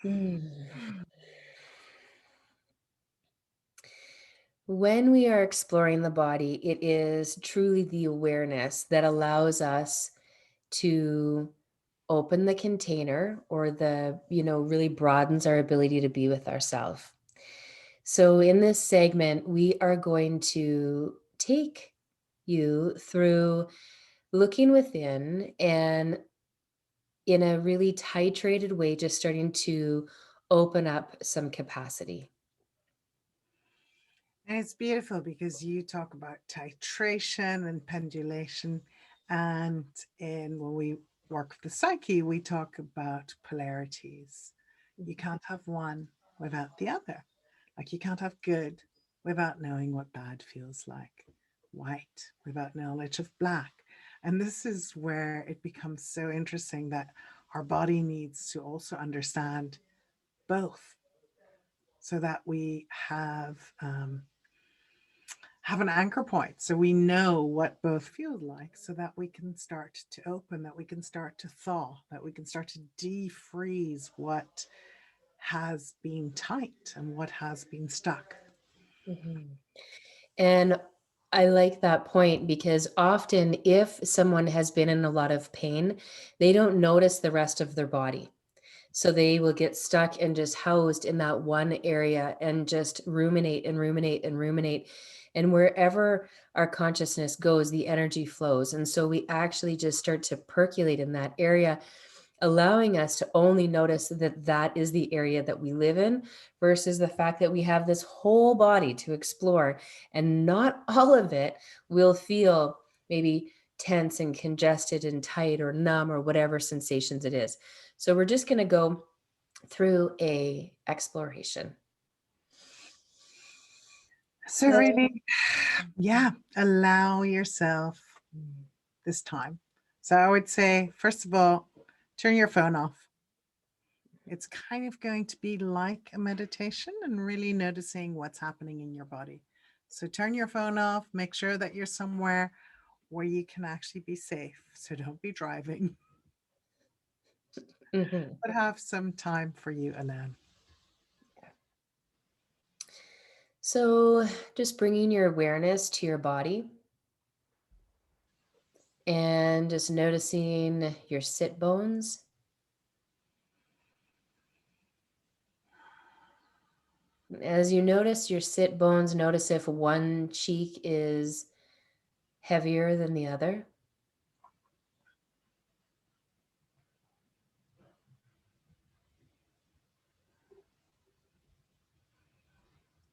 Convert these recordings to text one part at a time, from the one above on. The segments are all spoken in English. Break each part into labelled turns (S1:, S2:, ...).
S1: Mm. When we are exploring the body, it is truly the awareness that allows us to open the container, or really broadens our ability to be with ourselves. So in this segment, we are going to take you through looking within, and in a really titrated way, just starting to open up some capacity.
S2: And it's beautiful because you talk about titration and pendulation. And when we work with the psyche, we talk about polarities. You can't have one without the other. Like you can't have good without knowing what bad feels like, white without knowledge of black. And this is where it becomes so interesting that our body needs to also understand both so that we have an anchor point so we know what both feel like, so that we can start to open, that we can start to thaw, that we can start to defreeze what has been tight and what has been stuck.
S1: Mhm. And I like that point, because often, if someone has been in a lot of pain, they don't notice the rest of their body. So they will get stuck and just housed in that one area and just ruminate and ruminate and ruminate. And wherever our consciousness goes, the energy flows. And so we actually just start to percolate in that area, allowing us to only notice that that is the area that we live in, versus the fact that we have this whole body to explore, and not all of it will feel maybe tense and congested and tight or numb or whatever sensations it is. So we're just going to go through a exploration.
S2: So
S1: So
S2: really, yeah, allow yourself this time. So I would say, first of all, turn your phone off. It's kind of going to be like a meditation and really noticing what's happening in your body. So turn your phone off, make sure that you're somewhere where you can actually be safe. So don't be driving,
S1: mhm.
S2: but have some time for you alone.
S1: So just bringing your awareness to your body, and just noticing your sit bones. As you notice your sit bones, notice if one cheek is heavier than the other.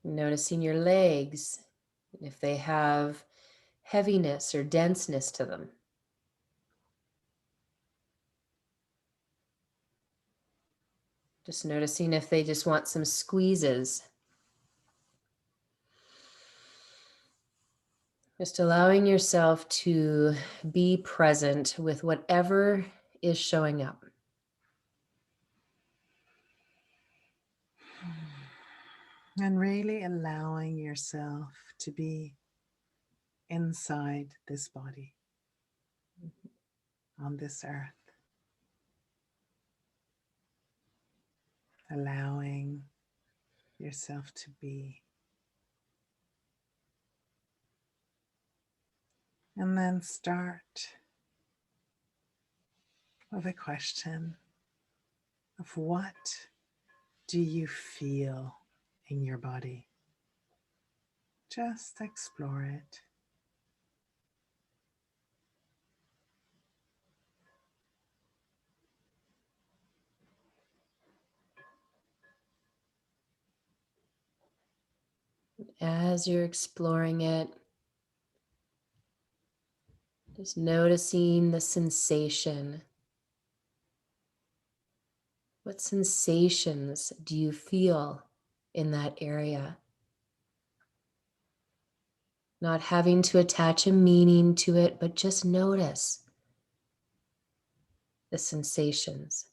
S1: Noticing your legs, if they have heaviness or denseness to them. Just noticing if they just want some squeezes. Just allowing yourself to be present with whatever is showing up.
S2: And really allowing yourself to be inside this body on this earth, allowing yourself to be. And then start with a question of what do you feel in your body? Just explore it.
S1: As you're exploring it, just noticing the sensation. What sensations do you feel in that area? Not having to attach a meaning to it, but just notice the sensations.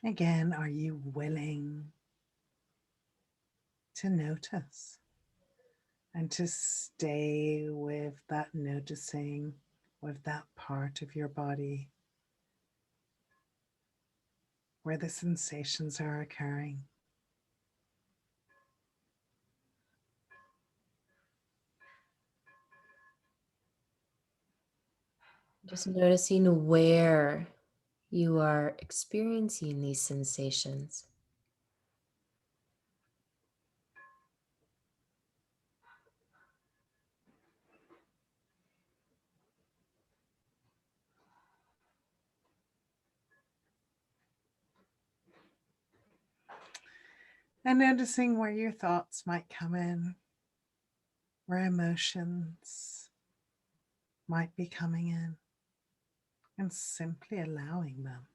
S2: Again, are you willing to notice and to stay with that noticing, with that part of your body where the sensations are occurring.
S1: Just noticing where you are experiencing these sensations.
S2: And noticing where your thoughts might come in, where emotions might be coming in, and simply allowing them.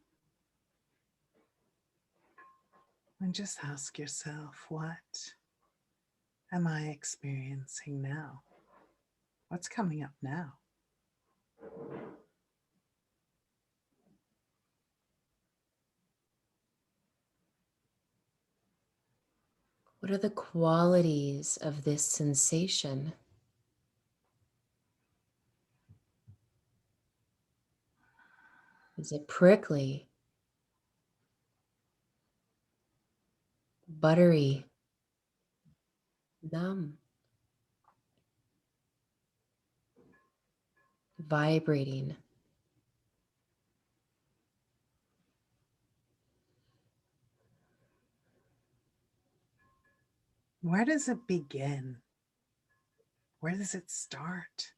S2: And just ask yourself, what am I experiencing now? What's coming up now?
S1: What are the qualities of this sensation? Is it prickly, buttery, numb, vibrating?
S2: Where does it begin? Where does it start?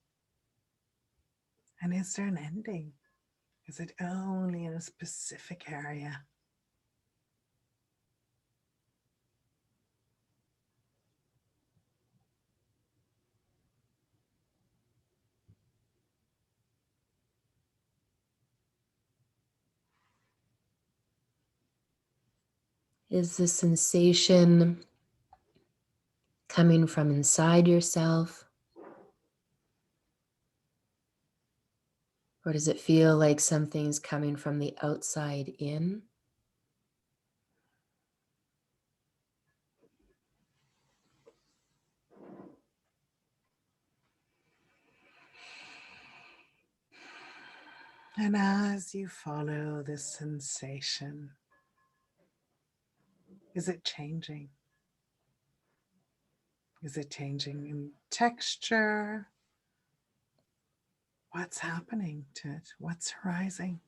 S2: And is there an ending? Is it only in a specific area?
S1: Is the sensation coming from inside yourself? Or does it feel like something's coming from the outside in?
S2: And as you follow this sensation, is it changing? Is it changing in texture? What's happening to it? What's arising?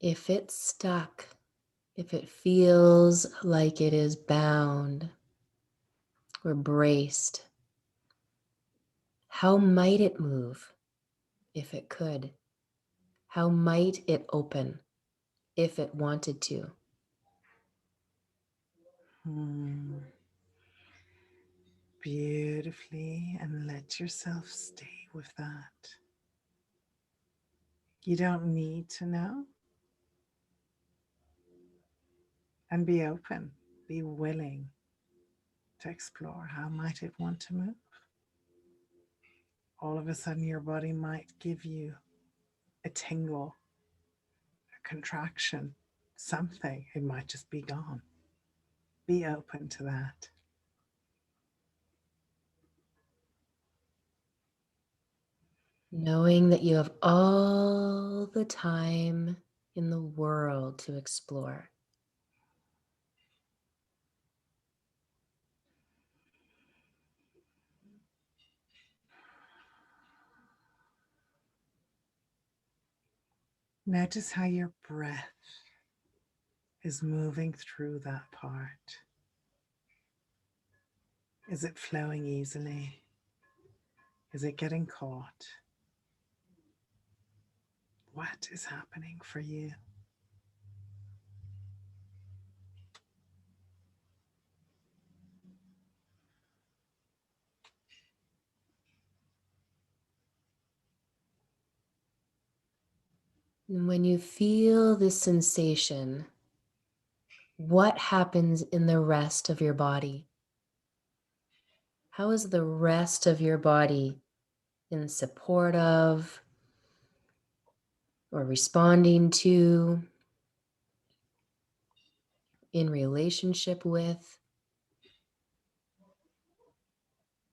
S1: If it's stuck, if it feels like it is bound or braced, how might it move if it could? How might it open if it wanted to?
S2: Beautifully, and let yourself stay with that. You don't need to know. And be open, be willing to explore. How might it want to move? All of a sudden, your body might give you a tingle, a contraction, something. It might just be gone. Be open to that.
S1: Knowing that you have all the time in the world to explore.
S2: Notice how your breath is moving through that part. Is it flowing easily? Is it getting caught? What is happening for you?
S1: And when you feel this sensation, what happens in the rest of your body? How is the rest of your body in support of or responding to, in relationship with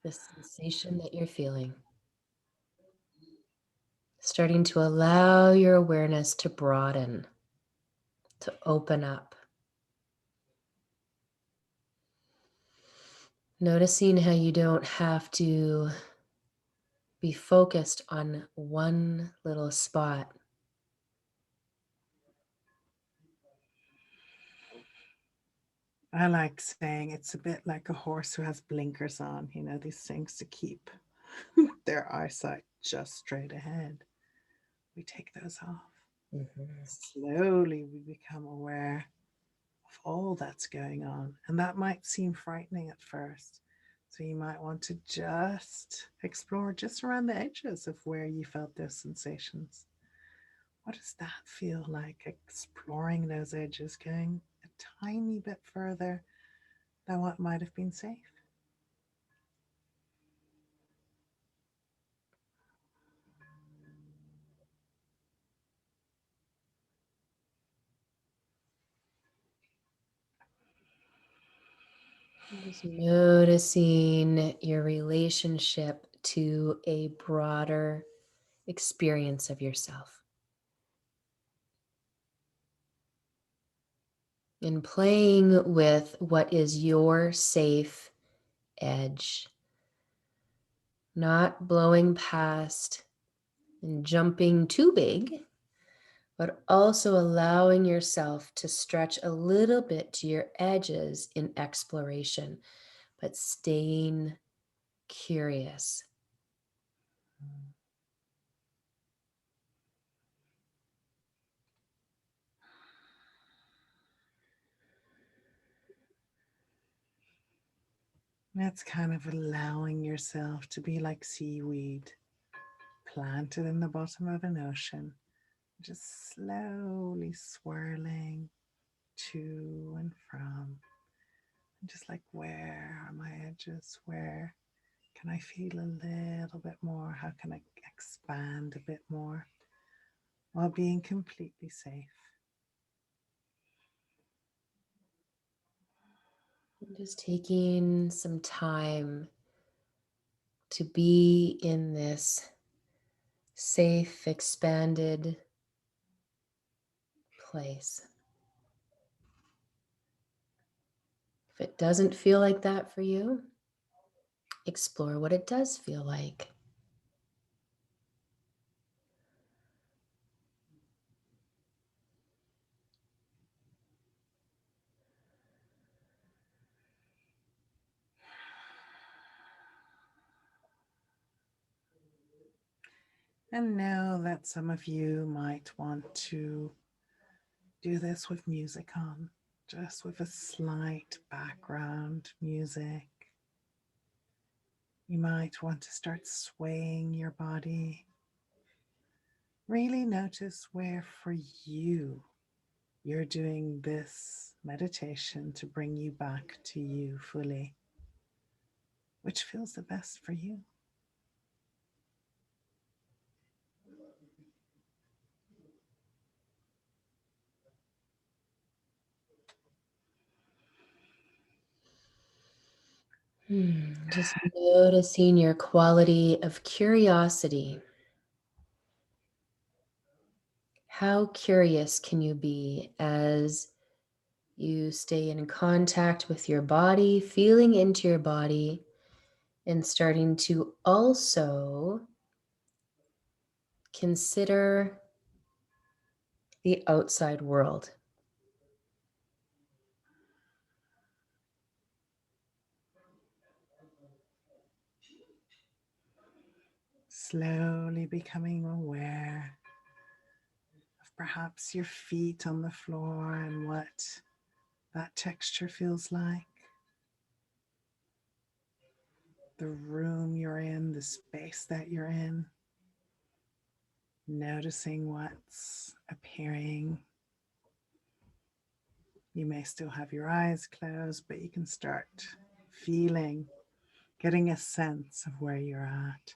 S1: the sensation that you're feeling? Starting to allow your awareness to broaden, to open up. Noticing how you don't have to be focused on one little spot.
S2: I like saying it's a bit like a horse who has blinkers on, these things to keep their eyesight just straight ahead. We take those off.
S1: Mhm.
S2: Slowly, we become aware of all that's going on. And that might seem frightening at first. So you might want to just explore just around the edges of where you felt those sensations. What does that feel like? Exploring those edges, going a tiny bit further than what might have been safe.
S1: Just noticing your relationship to a broader experience of yourself. And playing with what is your safe edge. Not blowing past and jumping too big, but also allowing yourself to stretch a little bit to your edges in exploration, but staying curious.
S2: That's kind of allowing yourself to be like seaweed planted in the bottom of an ocean, just slowly swirling to and from. Just like, where are my edges? Where can I feel a little bit more? How can I expand a bit more while being completely safe?
S1: Just taking some time to be in this safe, expanded place. If it doesn't feel like that for you, explore what it does feel like.
S2: And know that some of you might want to do this with music on, just with a slight background music. You might want to start swaying your body. Really notice where for you you're doing this meditation to bring you back to you fully, which feels the best for you.
S1: Just noticing your quality of curiosity. How curious can you be as you stay in contact with your body, feeling into your body, and starting to also consider the outside world?
S2: Slowly becoming aware of perhaps your feet on the floor and what that texture feels like. The room you're in, the space that you're in. Noticing what's appearing. You may still have your eyes closed, but you can start feeling getting a sense of where you're at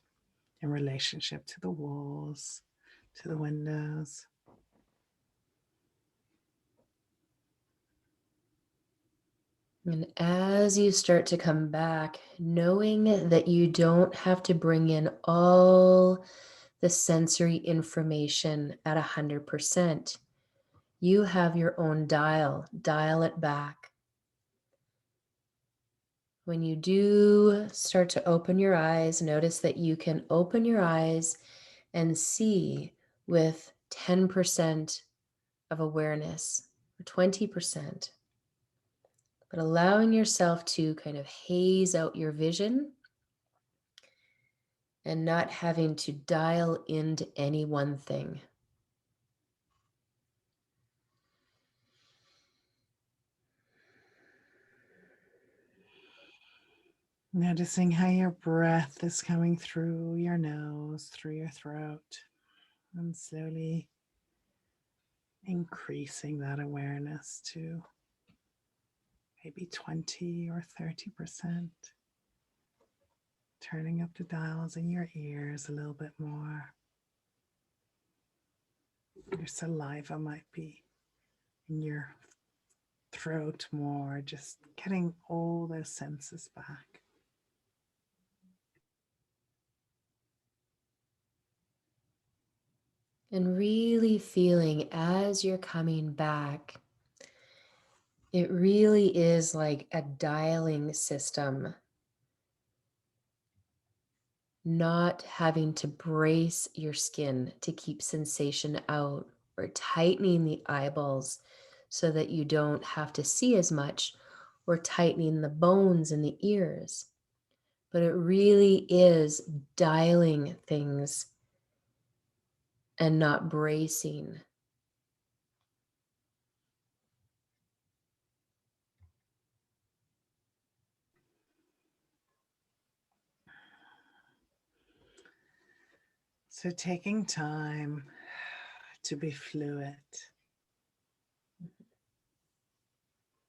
S2: in relationship to the walls, to the windows.
S1: And as you start to come back, knowing that you don't have to bring in all the sensory information at 100%, you have your own dial it back. When you do start to open your eyes, notice that you can open your eyes and see with 10% of awareness or 20%. But allowing yourself to kind of haze out your vision and not having to dial into any one thing.
S2: Noticing how your breath is coming through your nose, through your throat, and slowly increasing that awareness to maybe 20 or 30%. Turning up the dials in your ears a little bit more. Your saliva might be in your throat more, just getting all those senses back.
S1: And really feeling as you're coming back, it really is like a dialing system, not having to brace your skin to keep sensation out or tightening the eyeballs so that you don't have to see as much or tightening the bones in the ears. But it really is dialing things and not bracing.
S2: So taking time to be fluid,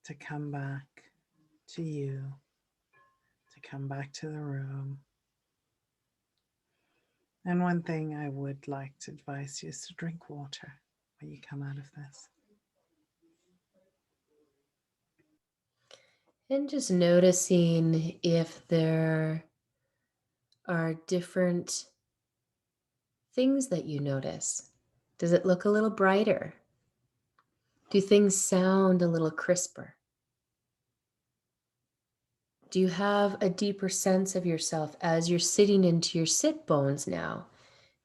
S2: to come back to you, to come back to the room. And one thing I would like to advise you is to drink water when you come out of this.
S1: And just noticing if there are different things that you notice. Does it look a little brighter? Do things sound a little crisper? Do you have a deeper sense of yourself as you're sitting into your sit bones now?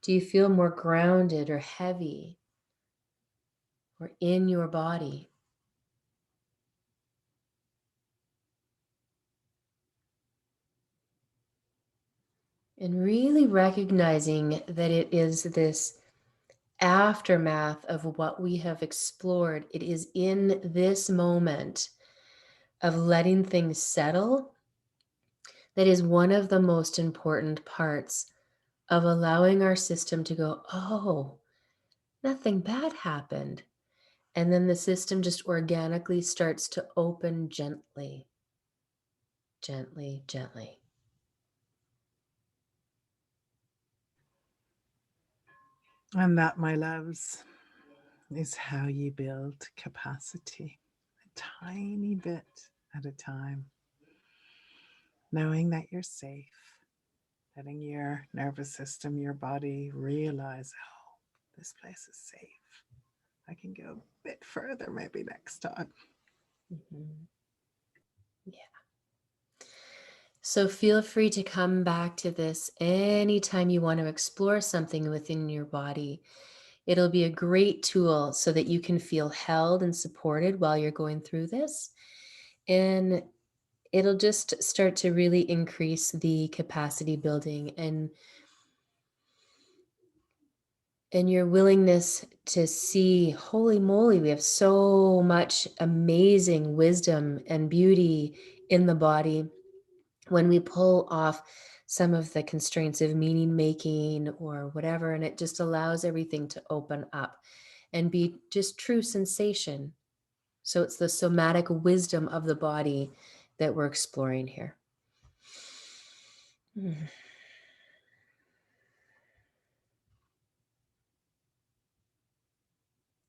S1: Do you feel more grounded or heavy or in your body? And really recognizing that it is this aftermath of what we have explored. It is in this moment of letting things settle that is one of the most important parts of allowing our system to go, oh, nothing bad happened. And then the system just organically starts to open gently, gently, gently.
S2: And that, my loves, is how you build capacity, a tiny bit at a time. Knowing that you're safe, letting your nervous system, your body realize, oh, this place is safe. I can go a bit further maybe next time.
S1: Mhm. Yeah. So feel free to come back to this anytime you want to explore something within your body. It'll be a great tool so that you can feel held and supported while you're going through this. And it'll just start to really increase the capacity building and your willingness to see, holy moly, we have so much amazing wisdom and beauty in the body when we pull off some of the constraints of meaning making or whatever, and it just allows everything to open up and be just true sensation. So it's the somatic wisdom of the body that we're exploring here. Mm.